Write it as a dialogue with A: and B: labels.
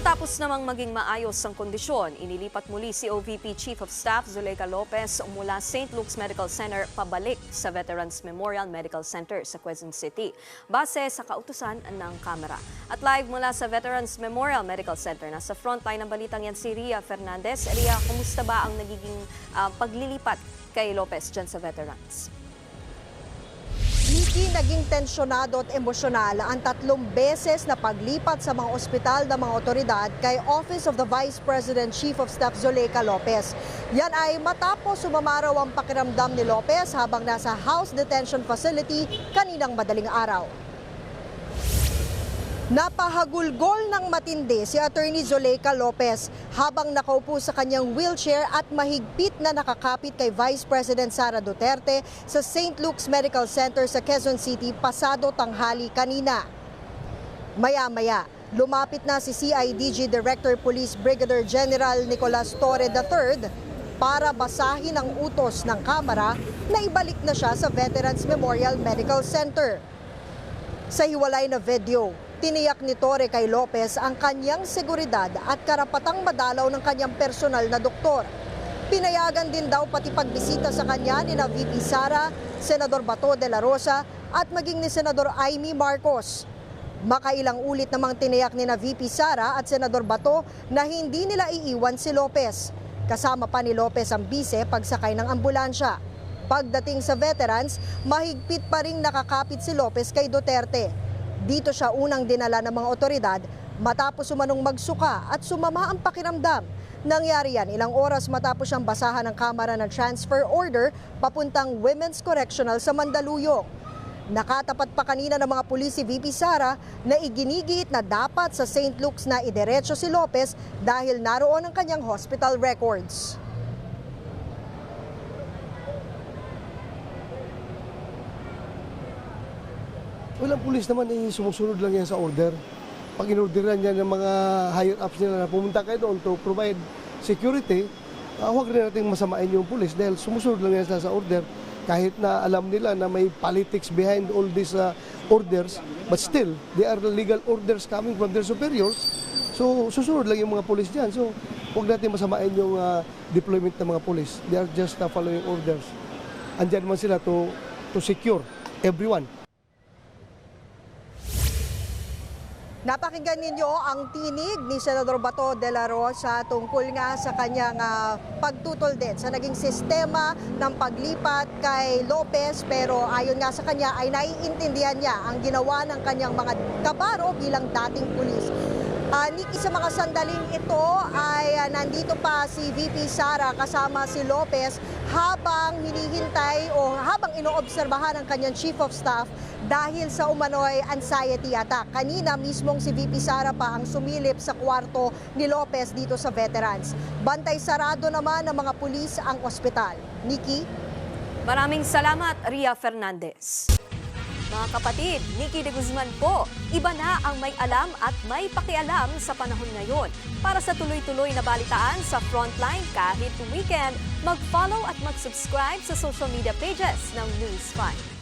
A: Matapos namang maging maayos ang kondisyon, inilipat muli si OVP Chief of Staff Zuleika Lopez mula St. Luke's Medical Center pabalik sa Veterans Memorial Medical Center sa Quezon City, base sa kautusan ng Kamara. At live mula sa Veterans Memorial Medical Center, nasa frontline ng balitang yan si Ria Fernandez. Ria, kumusta ba ang nagiging paglilipat kay Lopez dyan sa Veterans?
B: Nikki, naging tensyonado at emosyonal ang 3 beses na paglipat sa mga ospital ng mga otoridad kay Office of the Vice President Chief of Staff Zuleika Lopez. Yan ay matapos sumamaraw ang pakiramdam ni Lopez habang nasa House Detention Facility kaninang madaling araw. Napahagulgol ng matindi si Attorney Zuleika Lopez habang nakaupo sa kanyang wheelchair at mahigpit na nakakapit kay Vice President Sara Duterte sa St. Luke's Medical Center sa Quezon City pasado tanghali kanina. Maya-maya, lumapit na si CIDG Director Police Brigadier General Nicolas Torre III para basahin ang utos ng Kamara na ibalik na siya sa Veterans Memorial Medical Center. Sa hiwalay na video, tiniyak ni Torre kay Lopez ang kanyang seguridad at karapatang madalaw ng kanyang personal na doktor. Pinayagan din daw pati pagbisita sa kanya ni VP Sara, Senador Bato de la Rosa at maging ni Senador Amy Marcos. Makailang ulit namang tiniyak ni VP Sara at Senador Bato na hindi nila iiwan si Lopez. Kasama pa ni Lopez ang bise pagsakay ng ambulansya. Pagdating sa veterans, mahigpit pa ring nakakapit si Lopez kay Duterte. Dito siya unang dinala ng mga otoridad matapos umanong magsuka at sumama ang pakiramdam. Nangyari yan ilang oras matapos siyang basahan ng Kamara ng transfer order papuntang Women's Correctional sa Mandaluyong. Nakatapat pa kanina ng mga pulis si VP Sara na iginigit na dapat sa St. Luke's na idiretso si Lopez dahil naroon ang kanyang hospital records.
C: Walang pulis naman, sumusunod lang yan sa order. Pag inorderan yan ng mga higher-ups nila na pumunta kayo doon to provide security, huwag rin natin masamain yung pulis dahil sumusunod lang yan sa order. Kahit na alam nila na may politics behind all these orders, but still, they are legal orders coming from their superiors. So, susunod lang yung mga pulis dyan. So, huwag natin masamain yung deployment ng mga pulis. They are just following orders. Andyan naman sila to secure everyone.
B: Napakinggan ninyo ang tinig ni Senador Bato de la Rosa tungkol nga sa kanyang pagtutol din sa naging sistema ng paglipat kay Lopez, pero ayon nga sa kanya ay naiintindihan niya ang ginawa ng kanyang mga kabaro bilang dating pulis. Nikki, sa mga sandaling ito ay nandito pa si VP Sara kasama si Lopez habang hinihintay o habang inoobserbahan ang kanyang Chief of Staff dahil sa umano'y anxiety attack. Kanina mismong si VP Sara pa ang sumilip sa kwarto ni Lopez dito sa Veterans. Bantay sarado naman ng mga pulis ang ospital. Nikki?
A: Maraming salamat, Ria Fernandez. Mga kapatid, Nikki de Guzman po, iba na ang may alam at may pakialam sa panahon ngayon. Para sa tuloy-tuloy na balitaan sa Frontline kahit weekend, mag-follow at mag-subscribe sa social media pages ng News 5.